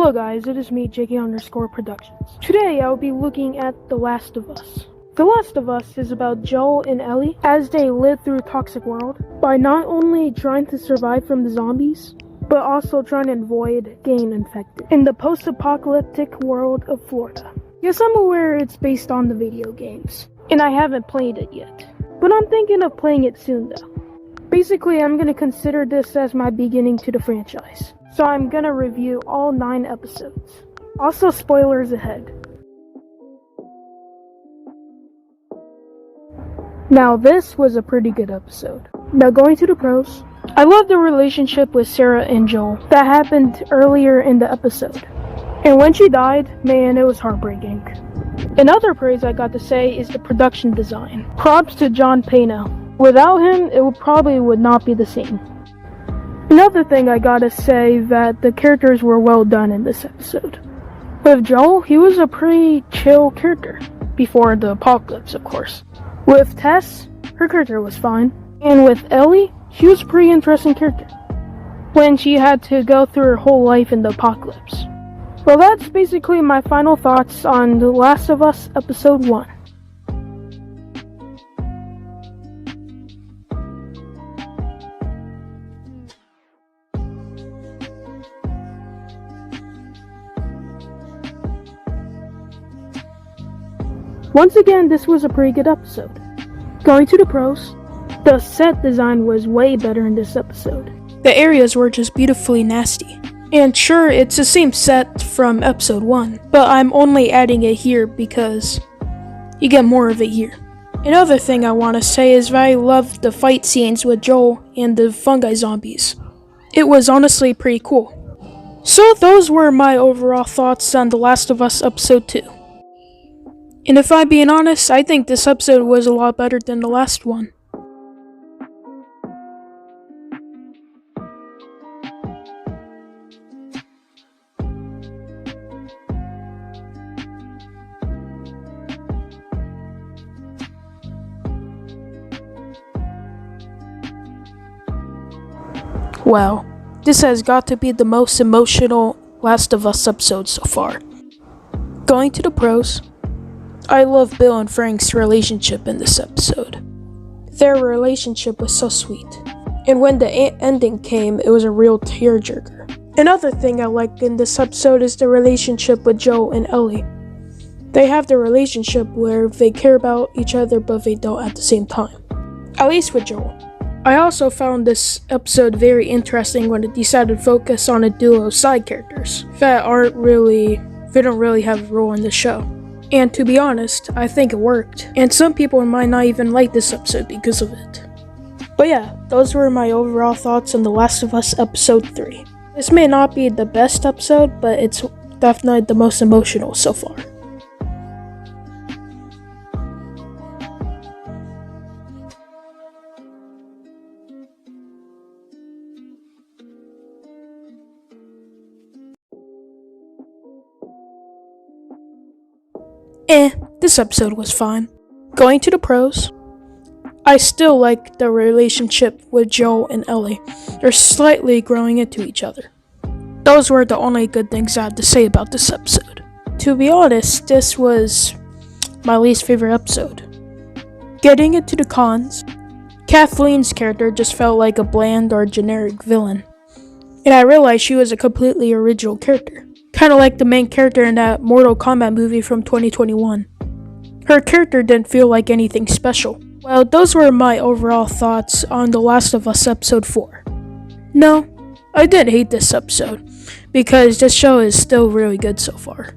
Hello guys, it is me, JK_Productions. Today I'll be looking at The Last of Us. The Last of Us is about Joel and Ellie as they live through a toxic world by not only trying to survive from the zombies, but also trying to avoid getting infected in the post-apocalyptic world of Florida. Yes, I'm aware it's based on the video games, and I haven't played it yet, but I'm thinking of playing it soon though. Basically, I'm gonna consider this as my beginning to the franchise. So I'm gonna review all 9 episodes. Also, spoilers ahead. Now this was a pretty good episode. Now going to the pros. I love the relationship with Sarah and Joel that happened earlier in the episode. And when she died, man, it was heartbreaking. Another praise I got to say is the production design. Props to John Pena. Without him, it probably would not be the same. Another thing I gotta say that the characters were well done in this episode. With Joel, he was a pretty chill character. Before the apocalypse, of course. With Tess, her character was fine. And with Ellie, she was a pretty interesting character. When she had to go through her whole life in the apocalypse. Well, that's basically my final thoughts on The Last of Us Episode 1. Once again, this was a pretty good episode. Going to the pros, the set design was way better in this episode. The areas were just beautifully nasty. And sure, it's the same set from episode 1, but I'm only adding it here because you get more of it here. Another thing I want to say is that I loved the fight scenes with Joel and the fungi zombies. It was honestly pretty cool. So those were my overall thoughts on The Last of Us Episode 2. And if I'm being honest, I think this episode was a lot better than the last one. Wow, this has got to be the most emotional Last of Us episode so far. Going to the pros. I love Bill and Frank's relationship in this episode. Their relationship was so sweet. And when the ending came, it was a real tearjerker. Another thing I liked in this episode is the relationship with Joel and Ellie. They have the relationship where they care about each other but they don't at the same time. At least with Joel. I also found this episode very interesting when it decided to focus on a duo of side characters that they don't really have a role in the show. And to be honest, I think it worked. And some people might not even like this episode because of it. But yeah, those were my overall thoughts on The Last of Us Episode 3. This may not be the best episode, but it's definitely the most emotional so far. This episode was fine. Going to the pros, I still like the relationship with Joel and Ellie. They're slightly growing into each other. Those were the only good things I had to say about this episode. To be honest, this was my least favorite episode. Getting into the cons, Kathleen's character just felt like a bland or generic villain. And I realized she was a completely original character. Kind of like the main character in that Mortal Kombat movie from 2021. Her character didn't feel like anything special. Well, those were my overall thoughts on The Last of Us Episode 4. No, I didn't hate this episode, because this show is still really good so far.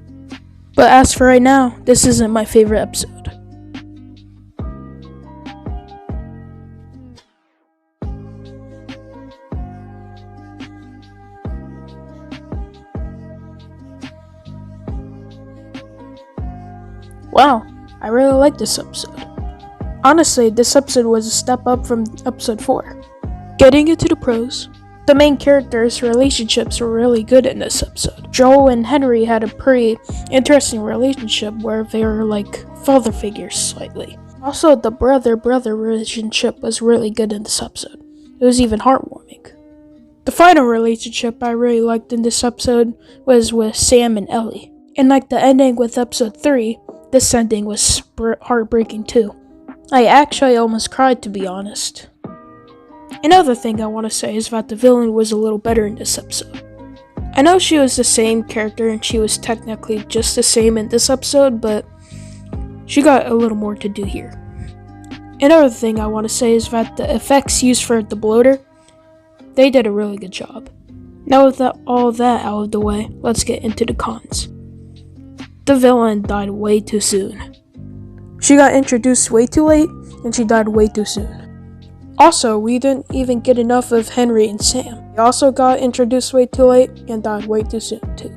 But as for right now, this isn't my favorite episode. Wow, I really like this episode. Honestly, this episode was a step up from episode 4. Getting into the pros, the main characters' relationships were really good in this episode. Joel and Henry had a pretty interesting relationship where they were like father figures slightly. Also, the brother-brother relationship was really good in this episode. It was even heartwarming. The final relationship I really liked in this episode was with Sam and Ellie. And like the ending with episode 3, this ending was heartbreaking too. I actually almost cried, to be honest. Another thing I want to say is that the villain was a little better in this episode. I know she was the same character and she was technically just the same in this episode, but she got a little more to do here. Another thing I want to say is that the effects used for the bloater, they did a really good job. Now with all that out of the way, let's get into the cons. The villain died way too soon. She got introduced way too late, and she died way too soon. Also, we didn't even get enough of Henry and Sam. They also got introduced way too late and died way too soon too.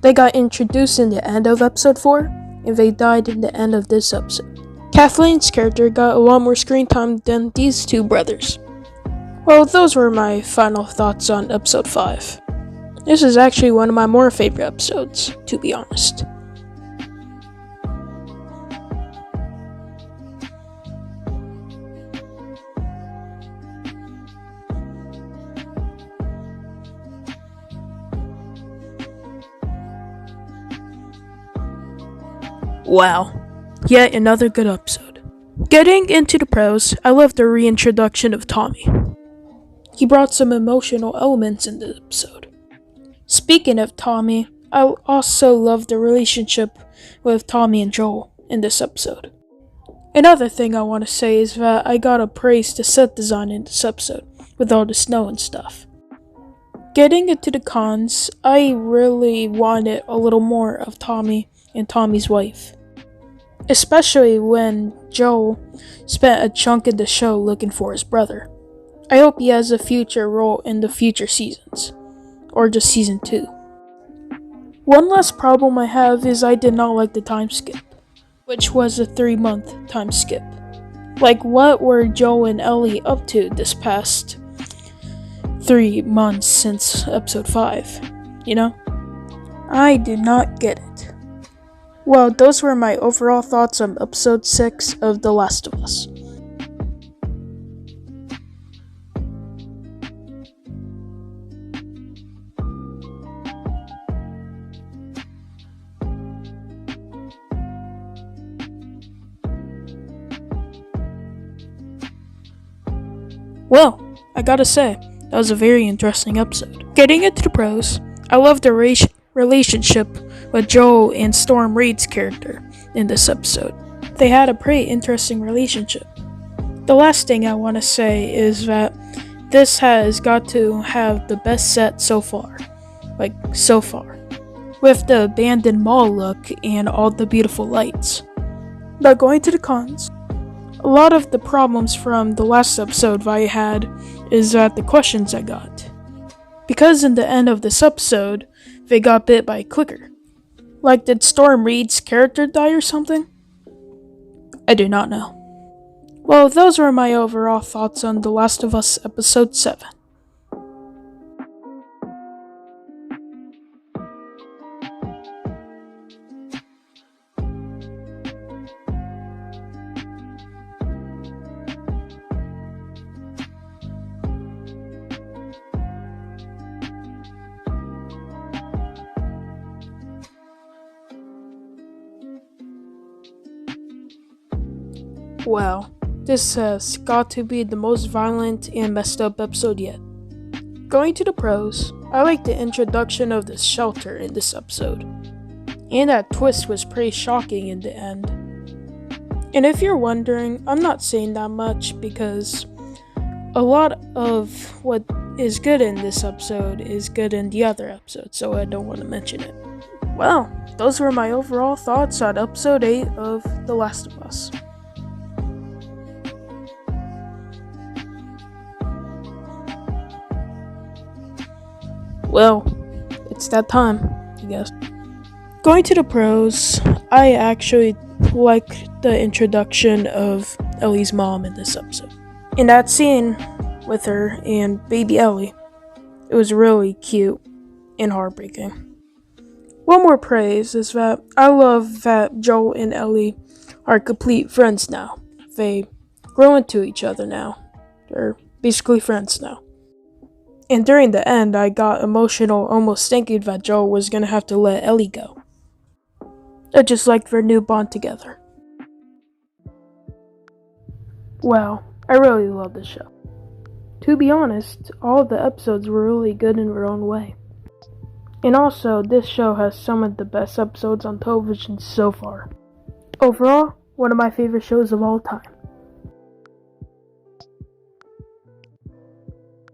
They got introduced in the end of episode 4, and they died in the end of this episode. Kathleen's character got a lot more screen time than these two brothers. Well, those were my final thoughts on episode 5. This is actually one of my more favorite episodes, to be honest. Wow, yet another good episode. Getting into the pros, I love the reintroduction of Tommy. He brought some emotional elements in the episode. Speaking of Tommy, I also love the relationship with Tommy and Joel in this episode. Another thing I want to say is that I gotta praise the set design in this episode, with all the snow and stuff. Getting into the cons, I really wanted a little more of Tommy and Tommy's wife. Especially when Joel spent a chunk of the show looking for his brother. I hope he has a future role in the future seasons, or just season 2. One last problem I have is I did not like the time skip, which was a 3-month time skip. Like, what were Joel and Ellie up to this past 3 months since episode 5, you know? I did not get it. Well, those were my overall thoughts on episode 6 of The Last of Us. Well, I gotta say, that was a very interesting episode. Getting into the pros, I love the relationship with Joel and Storm Reed's character in this episode. They had a pretty interesting relationship. The last thing I want to say is that this has got to have the best set so far. Like, so far. With the abandoned mall look and all the beautiful lights. But going to the cons, a lot of the problems from the last episode that I had is that the questions I got. Because in the end of this episode, they got bit by a clicker. Like, did Storm Reed's character die or something? I do not know. Well, those were my overall thoughts on The Last of Us episode 7. Wow, this has got to be the most violent and messed up episode yet. Going to the pros, I like the introduction of the shelter in this episode. And that twist was pretty shocking in the end. And if you're wondering, I'm not saying that much because a lot of what is good in this episode is good in the other episode, so I don't want to mention it. Well, those were my overall thoughts on episode 8 of The Last of Us. Well, it's that time, I guess. Going to the pros, I actually like the introduction of Ellie's mom in this episode. In that scene with her and baby Ellie, it was really cute and heartbreaking. One more praise is that I love that Joel and Ellie are complete friends now. They grow into each other now. They're basically friends now. And during the end, I got emotional, almost thinking that Joel was gonna have to let Ellie go. I just liked their new bond together. Wow, I really love this show. To be honest, all of the episodes were really good in their own way. And also, this show has some of the best episodes on television so far. Overall, one of my favorite shows of all time.